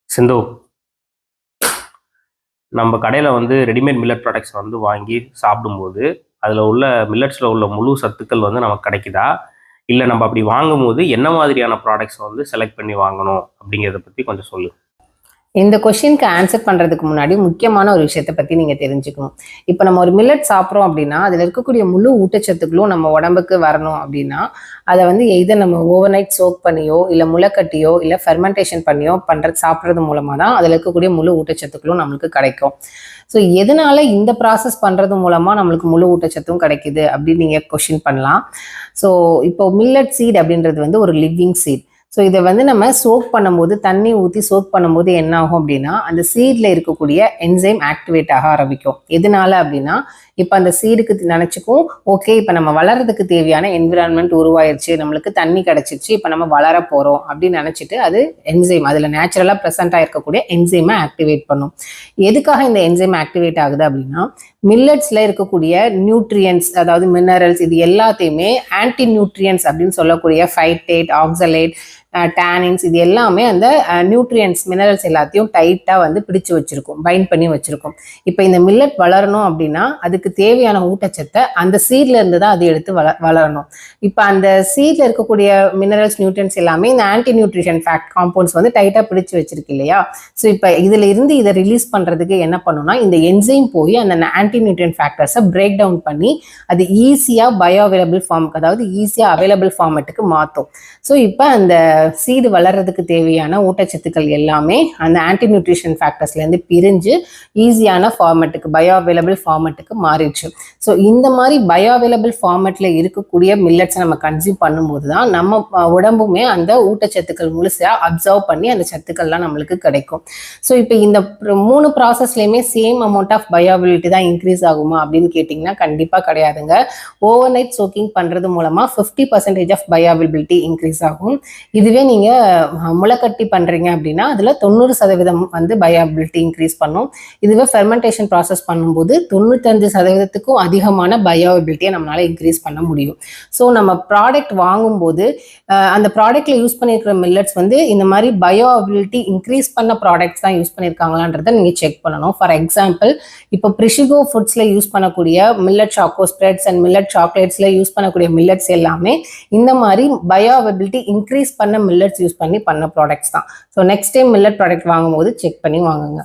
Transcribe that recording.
சிந்து, நம்ம கடையில் வந்து ரெடிமேட் மில்லட் ப்ராடக்ட்ஸ் வந்து வாங்கி சாப்பிடும்போது அதில் உள்ள மில்லட்ஸில் உள்ள முழு சத்துக்கள் வந்து நமக்கு கிடைக்குதா, இல்லை நம்ம அப்படி வாங்கும்போது என்ன மாதிரியான ப்ராடக்ட்ஸ் வந்து செலக்ட் பண்ணி வாங்கணும் அப்படிங்கிறத பற்றி கொஞ்சம் சொல்லு. இந்த கொஸ்டினுக்கு ஆன்சர் பண்ணுறதுக்கு முன்னாடி முக்கியமான ஒரு விஷயத்தை பற்றி நீங்கள் தெரிஞ்சுக்கணும். இப்போ நம்ம ஒரு மில்லட் சாப்பிட்றோம் அப்படின்னா அதில் இருக்கக்கூடிய முழு ஊட்டச்சத்துக்களும் நம்ம உடம்புக்கு வரணும் அப்படின்னா அதை வந்து எய்தர் நம்ம ஓவர் நைட் சோக் பண்ணியோ இல்லை முளைக்கட்டியோ இல்லை ஃபெர்மெண்டேஷன் பண்ணியோ சாப்பிட்றது மூலமாக தான் அதில் இருக்கக்கூடிய முழு ஊட்டச்சத்துக்களும் நம்மளுக்கு கிடைக்கும். ஸோ எதனால இந்த ப்ராசஸ் பண்ணுறது மூலமாக நம்மளுக்கு முழு ஊட்டச்சத்தும் கிடைக்குது அப்படின்னு நீங்கள் கொஸ்டின் பண்ணலாம். ஸோ இப்போ மில்லட் சீட் அப்படின்றது வந்து ஒரு லிவிங் சீட். ஸோ இதை வந்து நம்ம சோக் பண்ணும்போது தண்ணி ஊற்றி சோக் பண்ணும்போது என்ன ஆகும் அப்படின்னா அந்த சீடில் இருக்கக்கூடிய என்சைம் ஆக்டிவேட் ஆக ஆரம்பிக்கும். எதனால அப்படின்னா இப்போ அந்த சீடுக்கு நினச்சிக்கும், ஓகே இப்போ நம்ம வளர்றதுக்கு தேவையான என்விரான்மெண்ட் உருவாயிருச்சு, நம்மளுக்கு தண்ணி கிடச்சிருச்சு, இப்போ நம்ம வளர போகிறோம் அப்படின்னு நினச்சிட்டு அது என்சைம் அதில் நேச்சுரலாக ப்ரெசென்ட் ஆகிருக்கக்கூடிய என்சைமை ஆக்டிவேட் பண்ணும். எதுக்காக இந்த என்சைம் ஆக்டிவேட் ஆகுது அப்படின்னா மில்லட்ஸில் இருக்கக்கூடிய நியூட்ரியன்ஸ், அதாவது மினரல்ஸ், இது எல்லாத்தையுமே ஆன்டி நியூட்ரியன்ஸ் அப்படின்னு சொல்லக்கூடிய ஃபைட்டேட், ஆக்சலேட், டேனின்ஸ், இது எல்லாமே அந்த நியூட்ரியன்ஸ் மினரல்ஸ் எல்லாத்தையும் டைட்டாக வந்து பிடிச்சு வச்சிருக்கும், பைண்ட் பண்ணி வச்சிருக்கும். இப்போ இந்த மில்லட் வளரணும் அப்படின்னா அதுக்கு தேவையான ஊட்டச்சத்தை அந்த சீட்ல இருந்து தான் அது எடுத்து வளரணும். இப்போ அந்த சீட்ல இருக்கக்கூடிய மினரல்ஸ், நியூட்ரியன்ஸ் எல்லாமே இந்த ஆன்டி நியூட்ரிஷன் காம்பவுண்ட்ஸ் வந்து டைட்டாக பிடிச்சு வச்சிருக்கு இல்லையா. ஸோ இப்போ இதுல இருந்து இதை ரிலீஸ் பண்றதுக்கு என்ன பண்ணுன்னா இந்த என்சைம் போய் அந்த ஆன்டி நியூட்ரியன் ஃபேக்டர்ஸை பிரேக் டவுன் பண்ணி அது ஈஸியாக பயோ அவைலபிள் ஃபார்முக்கு, அதாவது ஈஸியாக அவைலபிள் ஃபார்மேட்டுக்கு மாற்றும். ஸோ இப்போ அந்த சீடு வளர்றதுக்கு தேவையான ஊட்டச்சத்துக்கள் எல்லாமே அந்த ஆன்டி நியூட்ரிஷன் ஃபேக்டர்ஸ்லேருந்து பிரிஞ்சு ஈஸியான ஃபார்மேட்டுக்கு, பயோ அவைலபிள் ஃபார்மேட்டுக்கு மாறிடுச்சு. ஸோ இந்த மாதிரி பயோ அவைலபிள் ஃபார்மேட்டில் இருக்கக்கூடிய மில்லட்ஸை நம்ம கன்சியூம் பண்ணும்போது தான் நம்ம உடம்புமே அந்த ஊட்டச்சத்துக்கள் முழுசாக அப்சர்வ் பண்ணி அந்த சத்துக்கள்லாம் நம்மளுக்கு கிடைக்கும். ஸோ இப்போ இந்த 3 ப்ராசஸ்லையுமே சேம் அமௌண்ட் ஆஃப் பயோஅவைலபிலிட்டி தான் இன்க்ரீஸ் ஆகுமா அப்படின்னு கேட்டிங்கன்னா கண்டிப்பாக கிடையாதுங்க. ஓவர் நைட் சோக்கிங் பண்ணுறது மூலமாக 50% ஆஃப் பயோஅவைலபிலிட்டி இன்க்ரீஸ் ஆகும். இதுவே நீங்கள் முளைக்கட்டி பண்ணுறீங்க அப்படின்னா அதில் 90% வந்து பயோஅவைலபிலிட்டி இன்க்ரீஸ் பண்ணும். இதுவே ஃபெர்மெண்டேஷன் ப்ராசஸ் பண்ணும்போது 95%க்கும் அதிகமான பயோஅவைலபிலிட்டியை நம்மளால இன்க்ரீஸ் பண்ண முடியும். ஸோ நம்ம ப்ராடக்ட் வாங்கும்போது அந்த ப்ராடக்ட்ல யூஸ் பண்ணியிருக்கிற மில்லட்ஸ் வந்து இந்த மாதிரி பயோஅவைலபிலிட்டி இன்க்ரீஸ் பண்ண ப்ராடக்ட்ஸ் தான் யூஸ் பண்ணியிருக்காங்களான்றதை நீங்கள் செக் பண்ணணும். ஃபார் எக்ஸாம்பிள் இப்போ பிரிஷிகோ ஃபுட்ஸில் யூஸ் பண்ணக்கூடிய millet choco spreads and millet சாக்லேட்ஸில் யூஸ் பண்ணக்கூடிய மில்லட்ஸ் எல்லாமே இந்த மாதிரி பயோஅவைலபிலிட்டி இன்க்ரீஸ் பண்ண மில்லட்ஸ் யூஸ் பண்ணி பண்ண ப்ராடக்ட்ஸ் தான். So next time millet product வாங்கும்போது செக் பண்ணி வாங்குங்க.